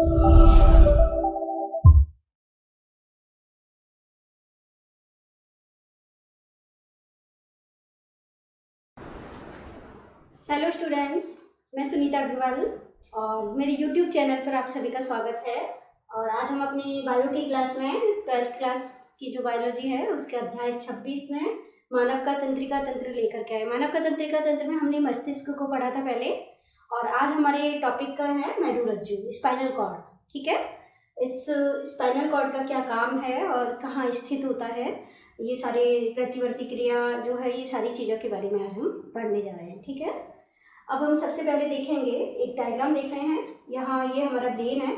Hello students, मैं सुनीता अग्रवाल और मेरे यूट्यूब चैनल पर आप सभी का स्वागत है। और आज हम अपनी बायो की क्लास में 12th क्लास की जो बायोलॉजी है उसके अध्याय 26 में मानव का तंत्रिका तंत्र लेकर के आए। मानव का तंत्रिका तंत्र में हमने मस्तिष्क को पढ़ा था पहले, और आज हमारे टॉपिक का है मेरुरज्जु, स्पाइनल कॉर्ड। ठीक है, इस स्पाइनल कॉर्ड का क्या काम है और कहाँ स्थित होता है, ये सारे प्रतिवर्ती क्रिया जो है, ये सारी चीज़ों के बारे में आज हम पढ़ने जा रहे हैं। ठीक है, अब हम सबसे पहले देखेंगे, एक डायग्राम देख रहे हैं यहाँ, ये हमारा ब्रेन है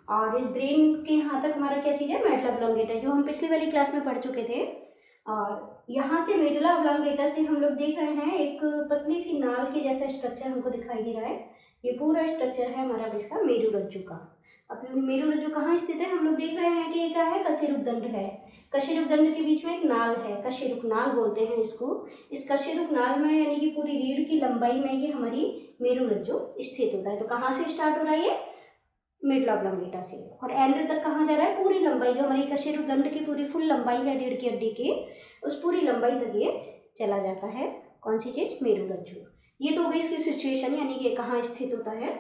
और इस ब्रेन के यहाँ तक हमारा क्या चीज़ है, मेडुला ऑब्लोंगेटा, जो हम पिछली वाली क्लास में पढ़ चुके थे। और यहाँ से मेडुला ऑब्लोंगेटा से हम लोग देख रहे हैं एक पतली सी नाल के जैसा स्ट्रक्चर हमको दिखाई दे रहा है। ये पूरा स्ट्रक्चर है हमारा इसका मेरुरज्जु का। अब मेरुरज्जु कहाँ स्थित है, हम लोग देख रहे हैं कि ये क्या है, कशेरुक दंड है। कशेरुक दंड के बीच में एक नाल है, कशेरुक नाल बोलते हैं इसको। इस कशेरुक नाल में यानी कि पूरी रीढ़ की लंबाई में ये हमारी मेरुरज्जु स्थित होता है। तो कहाँ से स्टार्ट हो रहा है, ये मेडुला ऑब्लोंगेटा से, और एंड तक कहाँ जा रहा है, पूरी लंबाई जो हमारी कशेरुक दंड की पूरी फुल लंबाई है रीढ़ की हड्डी की, उस पूरी लंबाई तक ये चला जाता है। कौन सी चीज़, मेरुरज्जु। ये तो हो गई इसकी सिचुएशन, यानी कि कहाँ स्थित होता है।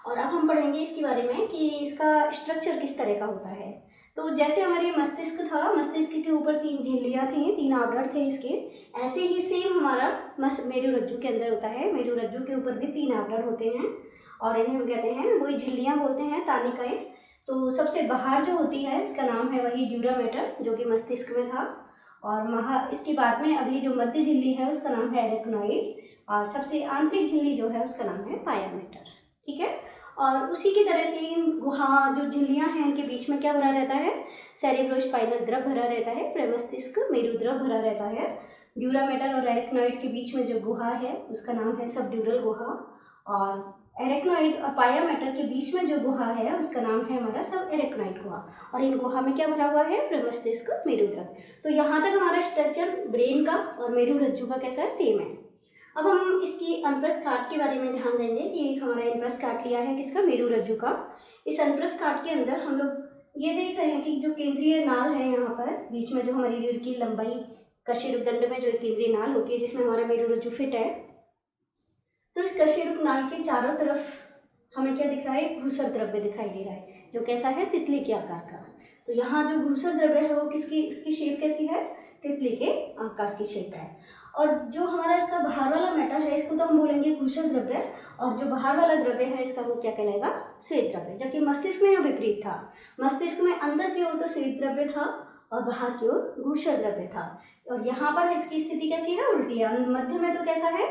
और अब हम पढ़ेंगे इसके बारे में कि इसका स्ट्रक्चर किस तरह का होता है। तो जैसे हमारे मस्तिष्क था, मस्तिष्क के ऊपर 3 झिल्लियाँ थी, 3 आवरण थे इसके, ऐसे ही सेम हमारा मेरुरज्जु के अंदर होता है। मेरुरज्जु के ऊपर भी 3 आवरण होते हैं और इन्हें हम कहते हैं, वही झिल्लियाँ बोलते हैं, तानिकाएं। तो सबसे बाहर जो होती है इसका नाम है वही ड्यूरा मैटर, जो कि मस्तिष्क में था। और इसके बाद में अगली जो मध्य झिल्ली है उसका नाम है एरेक्नोइड, और सबसे आंतरिक झिल्ली जो है उसका नाम है पाया मैटर। ठीक है, और उसी की तरह से गुहा जो झिल्लियाँ हैं इनके बीच में क्या भरा रहता है, सेरेब्रोस्पाइनल द्रव भरा रहता है, प्रमस्तिष्क मेरु द्रव भरा रहता है। ड्यूरा मैटर और एरेक्नोइड के बीच में जो गुहा है उसका नाम है सबड्यूरल गुहा, और एरेक्नोइड और पाया मैटर के बीच में जो गुहा है उसका नाम है हमारा सब एरेक्नोइड गुहा। और इन गुहा में क्या भरा हुआ है, प्रमस्तिष्क मेरु द्रव। तो यहाँ तक हमारा स्ट्रक्चर ब्रेन का और मेरुरज्जु का कैसा है, सेम है। अब हम इसकी अनप्रस्थ काट के बारे में ध्यान देंगे कि हमारा अनप्रस्थ काट लिया है किसका, मेरुरज्जु का। इस अनप्रस्थ काट के अंदर हम लोग ये देख रहे हैं कि जो केंद्रीय नाल है यहाँ पर बीच में, जो हमारी रीढ़ की लंबाई कशेरुक दंड में जो एक केंद्रीय नाल होती है जिसमें हमारा मेरुरज्जु फिट है, तो इस कशेरुक नाल के चारों तरफ हमें क्या दिख रहा है, एक घूसर द्रव्य दिखाई दे रहा है, जो कैसा है, तितली के आकार का। तो यहाँ जो घूसर द्रव्य है वो किसकी, इसकी शेप कैसी है, तितली के आकार की शेप है। और जो हमारा इसका बाहर वाला मैटर है इसको तो हम बोलेंगे घूसर द्रव्य, और जो बाहर वाला द्रव्य है इसका वो क्या कहलाएगा, श्वेत द्रव्य। जबकि मस्तिष्क में यह विपरीत था, मस्तिष्क में अंदर की ओर तो श्वेत द्रव्य था और बाहर की ओर घूसर द्रव्य था। और यहाँ पर इसकी स्थिति कैसी है, उल्टी है। मध्य में तो कैसा है,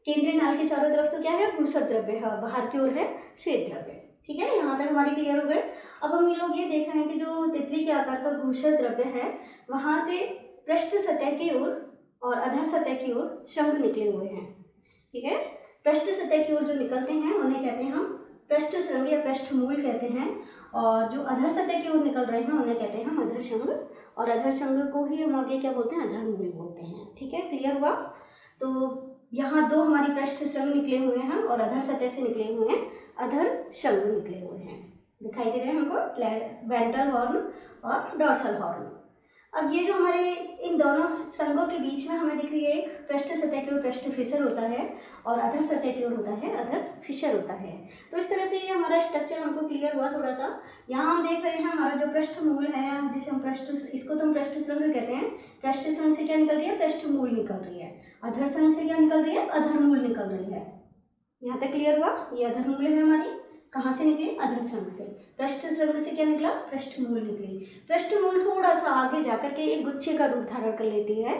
केंद्रीय नाल के चारों तरफ तो क्या है, घूसर द्रव्य है और बाहर की ओर है श्वेत द्रव्य। ठीक है, यहाँ तक हमारी क्लियर हो गए। अब हम लोग ये देख रहे हैं कि जो तितली के आकार का घूसर द्रव्य है वहाँ से पृष्ठ सतह की ओर और अधर सतह की ओर शंख निकले हुए हैं। ठीक है, पृष्ठ सतह की ओर जो निकलते हैं उन्हें कहते हैं हम पृष्ठ श्रृंग या पृष्ठ मूल कहते हैं, और जो अधर सतह की ओर निकल रहे हैं उन्हें कहते हैं हम अधर शंग, और अधर शंग को ही हम आगे क्या बोलते हैं, अधर मूल बोलते हैं। ठीक है, क्लियर हुआ। तो यहाँ 2 हमारी पृष्ठ श्रृंग निकले हुए हैं और अधर सतह से निकले हुए हैं अधर शंग निकले हुए हैं, दिखाई दे रहे हैं हमको, वेंट्रल हॉर्न और डॉर्सल हॉर्न। अब ये जो हमारे इन दोनों श्रृंगों के बीच में हमें दिख रही है, एक पृष्ठ सतह की ओर पृष्ठ फिशर होता है और अधर सतह की ओर होता है अधर फिशर होता है। तो इस तरह से ये हमारा स्ट्रक्चर हमको क्लियर हुआ थोड़ा सा। यहाँ हम देख रहे हैं हमारा जो पृष्ठ मूल है, जिसे हम इसको तो हम पृष्ठ श्रृंग कहते हैं। पृष्ठ श्रृंग से क्या निकल रही है, पृष्ठ मूल निकल रही है। अधर श्रृंग से क्या निकल रही है, अधर मूल निकल रही है। यहाँ तक क्लियर हुआ, ये अधर मूल है हमारी, कहाँ से निकली, अधर श्रृंग से। पृष्ठ श्रृंग से क्या निकला, पृष्ठ मूल निकली। पृष्ठ मूल थोड़ा सा आगे जाकर के एक गुच्छे का रूप धारण कर लेती है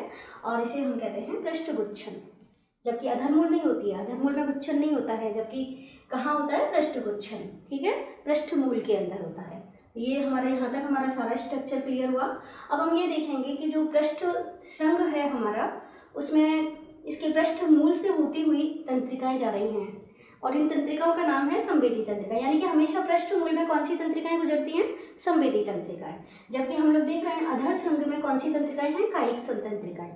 और इसे हम कहते हैं पृष्ठ गुच्छन, जबकि अधर मूल नहीं होती है। अधर मूल में गुच्छन नहीं होता है, जबकि कहाँ होता है, पृष्ठ गुच्छन। ठीक है, पृष्ठ मूल के अंदर होता है। ये हमारे यहाँ तक हमारा सारा स्ट्रक्चर क्लियर हुआ। अब हम ये देखेंगे कि जो पृष्ठ श्रृंग है हमारा, उसमें इसके पृष्ठ मूल से होती हुई तंत्रिकाएं जा रही हैं, और इन तंत्रिकाओं का नाम है संवेदी तंत्रिका। यानी कि हमेशा पृष्ठ मूल में कौन सी तंत्रिकाएं गुजरती हैं, संवेदी तंत्रिकाएं। जबकि हम लोग देख रहे हैं अधर श्रृंग में कौन सी तंत्रिकाएं हैं, कायिक तंत्रिकाएं,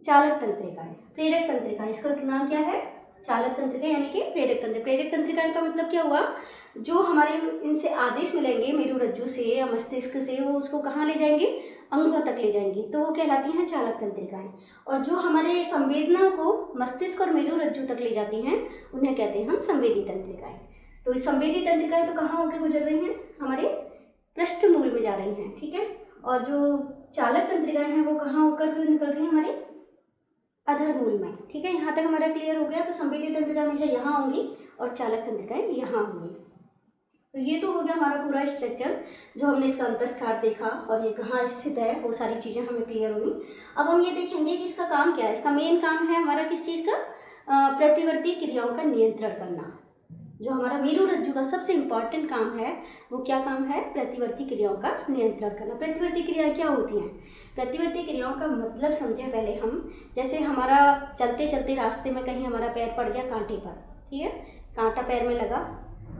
चालक तंत्रिकाएं, प्रेरक तंत्रिकाएं। इसका नाम क्या है, चालक तंत्रिका यानी कि प्रेरक तंत्रिका। प्रेरक तंत्रिका का मतलब क्या हुआ, जो हमारे इनसे आदेश मिलेंगे मेरुरज्जु से या मस्तिष्क से, वो उसको कहाँ ले जाएंगे, अंगों तक ले जाएंगी, तो वो कहलाती हैं चालक तंत्रिकाएं। और जो हमारे संवेदना को मस्तिष्क और मेरुरज्जु तक ले जाती हैं उन्हें कहते हैं हम संवेदी तंत्रिकाएं। तो इस संवेदी तंत्रिकाएं तो कहाँ होकर गुजर रही हैं, हमारे पृष्ठमूल में जा रही हैं, ठीक है। और जो चालक तंत्रिकाएं हैं वो कहाँ होकर निकल रही हैं, हमारे अधरमूल में, ठीक है। यहाँ तक हमारा क्लियर हो गया। तो संवेदी तंत्रिका हमेशा यहाँ होंगी और चालक तंत्रिकाएं यहाँ होंगी। तो ये तो हो गया हमारा पूरा स्ट्रक्चर, जो हमने इसका अंतस्कार देखा और ये कहाँ स्थित है, वो सारी चीज़ें हमें क्लियर होगी। अब हम ये देखेंगे कि इसका काम क्या है। इसका मेन काम है हमारा किस चीज़ का, प्रतिवर्ती क्रियाओं का नियंत्रण करना। जो हमारा मेरुरज्जु का सबसे इम्पॉर्टेंट काम है वो क्या काम है, प्रतिवर्ती क्रियाओं का नियंत्रण करना। प्रतिवर्ती क्रियाएं क्या होती हैं, प्रतिवर्ती क्रियाओं का मतलब समझे पहले हम। जैसे हमारा चलते चलते रास्ते में कहीं हमारा पैर पड़ गया कांटे पर, ठीक है, कांटा पैर में लगा,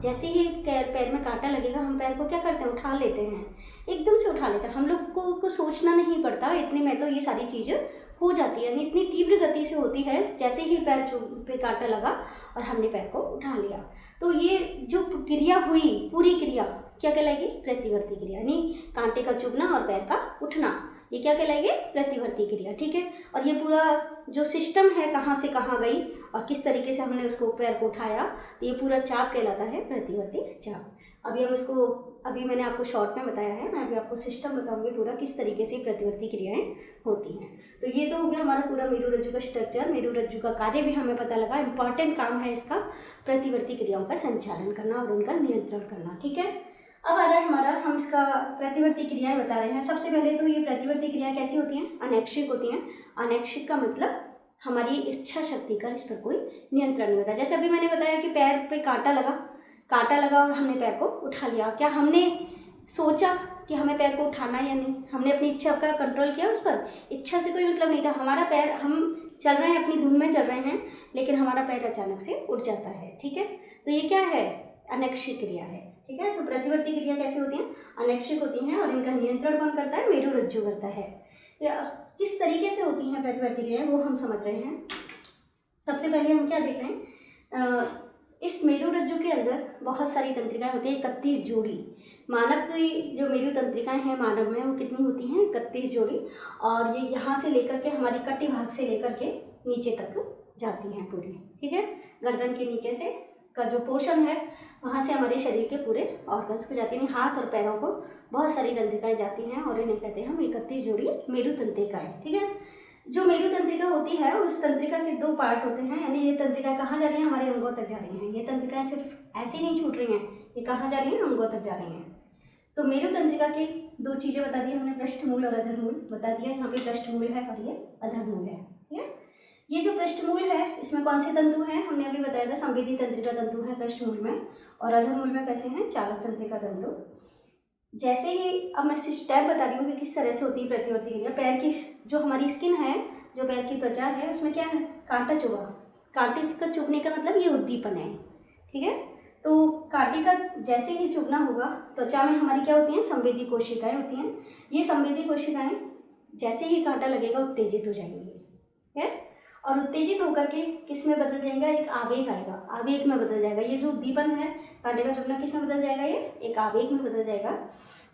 जैसे ही पैर में कांटा लगेगा हम पैर को क्या करते हैं, उठा लेते हैं, एकदम से उठा लेते हैं। हम लोग को सोचना नहीं पड़ता, इतने में तो ये सारी चीज़ें हो जाती है, यानी इतनी तीव्र गति से होती है। जैसे ही पैर पे कांटा लगा और हमने पैर को उठा लिया, तो ये जो क्रिया हुई पूरी क्रिया क्या कहलाएगी, प्रतिवर्ती क्रिया। यानी कांटे का चुभना और पैर का उठना, ये क्या कहलाएगी, प्रतिवर्ती क्रिया, ठीक है। और ये पूरा जो सिस्टम है कहाँ से कहाँ गई और किस तरीके से हमने उसको पैर को उठाया, तो ये पूरा चाप कहलाता है प्रतिवर्ती चाप। अभी हम इसको, अभी मैंने आपको शॉर्ट में बताया है, मैं अभी आपको सिस्टम बताऊंगी पूरा किस तरीके से प्रतिवर्ती क्रियाएं होती हैं। तो ये तो हो गया हमारा पूरा मेरुरज्जु का स्ट्रक्चर। मेरुरज्जु का कार्य भी हमें पता लगा, इंपॉर्टेंट काम है इसका प्रतिवर्ती क्रियाओं का संचालन करना और उनका नियंत्रण करना, ठीक है। अब आ रहा है हमारा, हम इसका प्रतिवर्ती क्रियाएं बता रहे हैं। सबसे पहले तो ये प्रतिवर्ती क्रियाएं कैसी होती हैं, अनैच्छिक होती हैं। अनैच्छिक का मतलब हमारी इच्छा शक्ति का इस पर कोई नियंत्रण नहीं होता। जैसे अभी मैंने बताया कि पैर पे कांटा लगा और हमने पैर को उठा लिया, क्या हमने सोचा कि हमें पैर को उठाना या नहीं, हमने अपनी इच्छा का कंट्रोल किया उस पर, इच्छा से कोई मतलब नहीं था। हमारा पैर, हम चल रहे हैं, अपनी धुन में चल रहे हैं, लेकिन हमारा पैर अचानक से उठ जाता है, ठीक है। तो ये क्या है, अनैच्छिक क्रिया है, ठीक है। तो प्रतिवर्ती क्रिया कैसी होती हैं, अनैच्छिक होती हैं और इनका नियंत्रण कौन करता है, मेरुरज्जु करता है। किस तरीके से होती हैं प्रतिवर्ती क्रियाएं वो हम समझ रहे हैं। सबसे पहले हम क्या देख रहे हैं, इस मेरुरज्जु के अंदर बहुत सारी तंत्रिकाएं होती हैं, 31 जोड़ी। मानव की जो मेरु तंत्रिकाएं हैं मानव में, वो कितनी होती हैं, 31 जोड़ी। और ये यहाँ से लेकर के हमारी कटी भाग से लेकर के नीचे तक जाती हैं पूरी, ठीक है। गर्दन के नीचे से का जो पोर्शन है वहाँ से हमारे शरीर के पूरे ऑर्गन्स को जाती हैं, हाथ और पैरों को बहुत सारी तंत्रिकाएं जाती हैं और इन्हें कहते हैं हम 31 जोड़ी मेरु तंत्रिकाएं, ठीक है। जो मेरु तंत्रिका होती है उस तंत्रिका के 2 पार्ट होते हैं, यानी ये तंत्रिकाएं कहाँ जा रही हैं, हमारे अंगों तक जा रही हैं। ये तंत्रिकाएं सिर्फ ऐसे ही नहीं छूट रही हैं, ये कहाँ जा रही हैं, अंगों तक जा रही हैं। तो मेरु तंत्रिका की 2 चीज़ें बता दी हमने, पृष्ठमूल और अधरमूल बता दिया। यहाँ पे पृष्ठमूल है और ये अधरमूल है, ठीक है। ये जो पृष्ठमूल है इसमें कौन से तंतु हैं, हमने अभी बताया था, संवेदी तंत्रिका तंतु है पृष्ठमूल में, और अधरमूल में कैसे हैं, चालक तंत्रिका तंतु। जैसे ही अब मैं स्टेप बता रही हूँ कि किस तरह से होती है प्रतिवर्ती क्रिया। पैर की जो हमारी स्किन है, जो पैर की त्वचा है, उसमें क्या है, कांटा चुभा। कांटे का चुभने का मतलब ये उद्दीपन है, ठीक है। तो कांटे का जैसे ही चुभना होगा, त्वचा में हमारी क्या होती हैं, संवेदी कोशिकाएं होती हैं। ये संवेदी कोशिकाएं जैसे ही कांटा लगेगा उत्तेजित हो जाएंगी, ठीक है। और उत्तेजित होकर के किस में बदल जाएगा, एक आवेग आएगा, आवेग में बदल जाएगा। ये जो उद्दीपन है कांटे का चुभना, किस में बदल जाएगा, ये एक आवेग में बदल जाएगा।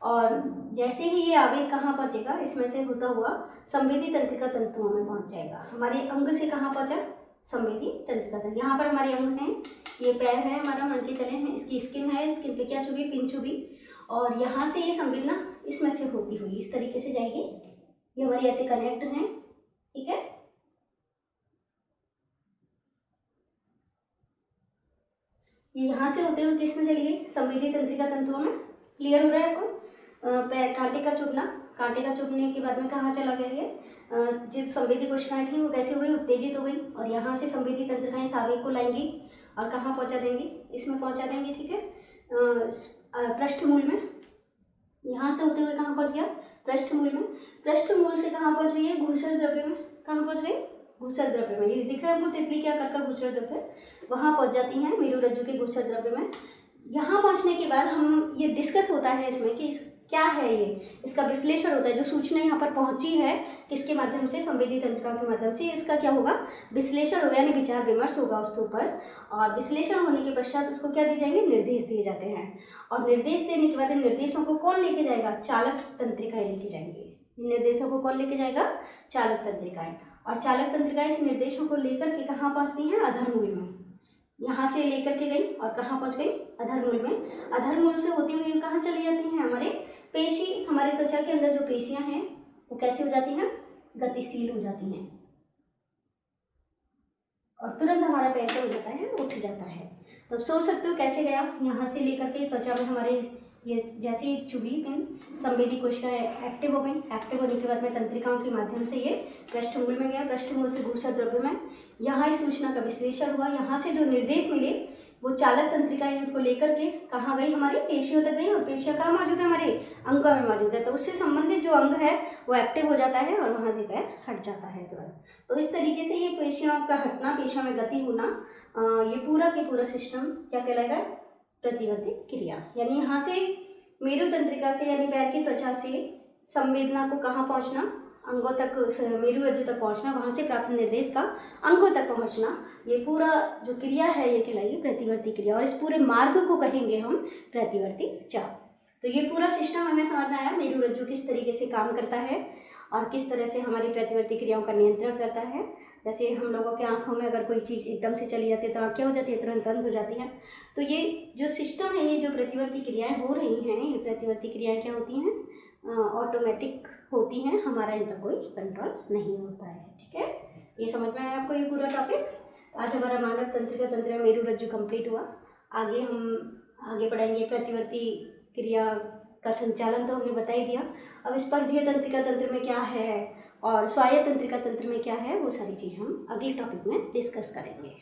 और जैसे ही ये आवेग कहाँ पहुँचेगा, इसमें से होता हुआ संवेदी तंत्रिका तंतुओं में पहुँच जाएगा। हमारे अंग से कहाँ पहुँचा, संवेदी तंत्रिका तंतु। यहाँ पर हमारे अंग हैं, ये पैर है हमारा, मान के चले हैं, इसकी स्किन है, स्किन पे क्या चुभी, पिन चुभी, और यहाँ से ये संवेदना इसमें से होती हुई इस तरीके से जाएगी। ये हमारी ऐसे कनेक्ट हैं, ठीक है। ये यहाँ से होते हुए किस में चलेगी, संवेदी तंत्रिका तंतुओं में। क्लियर हो रहा है आपको। कांटे का चुभना, कांटे का चुभने के बाद में कहाँ चला गया ये, जो संवेदी कोशिकाएं थी वो कैसे हो गई, उत्तेजित हो गई, और यहाँ से संवेदी तंत्रिकाएं इस आवेग को लाएंगी और कहाँ पहुँचा देंगी, इसमें पहुँचा देंगे, ठीक है, पृष्ठमूल में। यहाँ से होते हुए कहाँ पहुँच गया, पृष्ठमूल में। पृष्ठमूल से कहाँ पहुँच गई है, घूसर द्रव्य में। कहाँ पहुँच गई, घूसर द्रव्य में। ये दिख रहा है हमको तितली क्या करके घूसर द्रव्य, वहाँ पहुँच जाती हैं मेरुरज्जु के घूसर द्रव्य में। यहाँ पहुँचने के बाद हम ये डिस्कस होता है इसमें कि क्या है ये, इसका विश्लेषण होता है। जो सूचना यहाँ पर पहुंची है किसके माध्यम से, संवेदी तंत्रिकाओं के माध्यम से, इसका क्या होगा, विश्लेषण होगा, यानी विचार विमर्श होगा उसके ऊपर। और विश्लेषण होने के पश्चात उसको क्या दिए जाएंगे, निर्देश दिए जाते हैं। और निर्देश देने के बाद इन निर्देशों को कौन लेके जाएगा, चालक तंत्रिकाएं लेके जाएंगे। इन निर्देशों को कौन लेके जाएगा, चालक तंत्रिकाएं। और चालक तंत्रिकाएं इस निर्देशों को लेकर के कहाँ पहुँचती हैं, अधरमूल में। यहाँ से लेकर के गई और कहाँ पहुँच गई, अधरमूल में। अधरमूल से होती हुई कहाँ चली जाती हैं, हमारे पेशी, हमारे त्वचा के अंदर जो पेशियां हैं वो कैसी हो जाती हैं, गतिशील हो जाती हैं। और तुरंत हमारा पैर क्या हो जाता है, उठ जाता है। तो अब सोच सकते हो कैसे गया, यहाँ से लेकर के त्वचा में हमारे ये जैसे ही चुभी पिन, संवेदी कोशिकाएं एक्टिव हो गई। एक्टिव होने के बाद में तंत्रिकाओं के माध्यम से ये पृष्ठमूल में गया, पृष्ठमूल से घूसर द्रव्य में, यहाँ इस सूचना का विश्लेषण हुआ। यहाँ से जो निर्देश मिले वो चालक तंत्रिकाएं उनको लेकर के कहाँ गई, हमारी पेशियों तक गई। और पेशियाँ कहाँ मौजूद है, हमारे अंगों में मौजूद है। तो उससे संबंधित जो अंग है वो एक्टिव हो जाता है और वहाँ से पैर हट जाता है तुरंत। तो इस तरीके से ये पेशियों का हटना, पेशियों में गति होना, ये पूरा के पूरा सिस्टम क्या कहलाएगा, प्रतिवर्ती क्रिया। यानी यहाँ से मेरु तंत्रिका से, यानी पैर की त्वचा से संवेदना को कहाँ पहुँचना, अंगों तक, मेरु रज्जु तक पहुँचना, वहाँ से प्राप्त निर्देश का अंगों तक पहुँचना, ये पूरा जो क्रिया है ये कहलाएगी प्रतिवर्ती क्रिया। और इस पूरे मार्ग को कहेंगे हम प्रतिवर्ती चाप। तो ये पूरा सिस्टम हमें समझ में आया, मेरु रज्जु किस तरीके से काम करता है और किस तरह से हमारी प्रतिवर्ती क्रियाओं का नियंत्रण करता है। जैसे हम लोगों के आँखों में अगर कोई चीज़ एकदम से चली जाती है तो आँख क्या हो जाती है, तुरंत बंद हो जाती हैं। तो ये जो सिस्टम है, ये जो प्रतिवर्ती क्रियाएं हो रही हैं, ये प्रतिवर्ती क्रियाएं क्या होती हैं, ऑटोमेटिक होती हैं, हमारा इन पर कोई कंट्रोल नहीं होता है। ठीक है, ये समझ में आया आपको ये पूरा टॉपिक। आज हमारा मानव तंत्रिका तंत्र मेरु रज्जु कंप्लीट हुआ। आगे हम आगे पढ़ेंगे प्रतिवर्ती क्रिया का संचालन, तो हमने बता ही दिया। अब स्पर्धीय तंत्रिका तंत्र में क्या है और स्वायत्त तंत्रिका तंत्र में क्या है, वो सारी चीज़ हम अगले टॉपिक में डिस्कस करेंगे।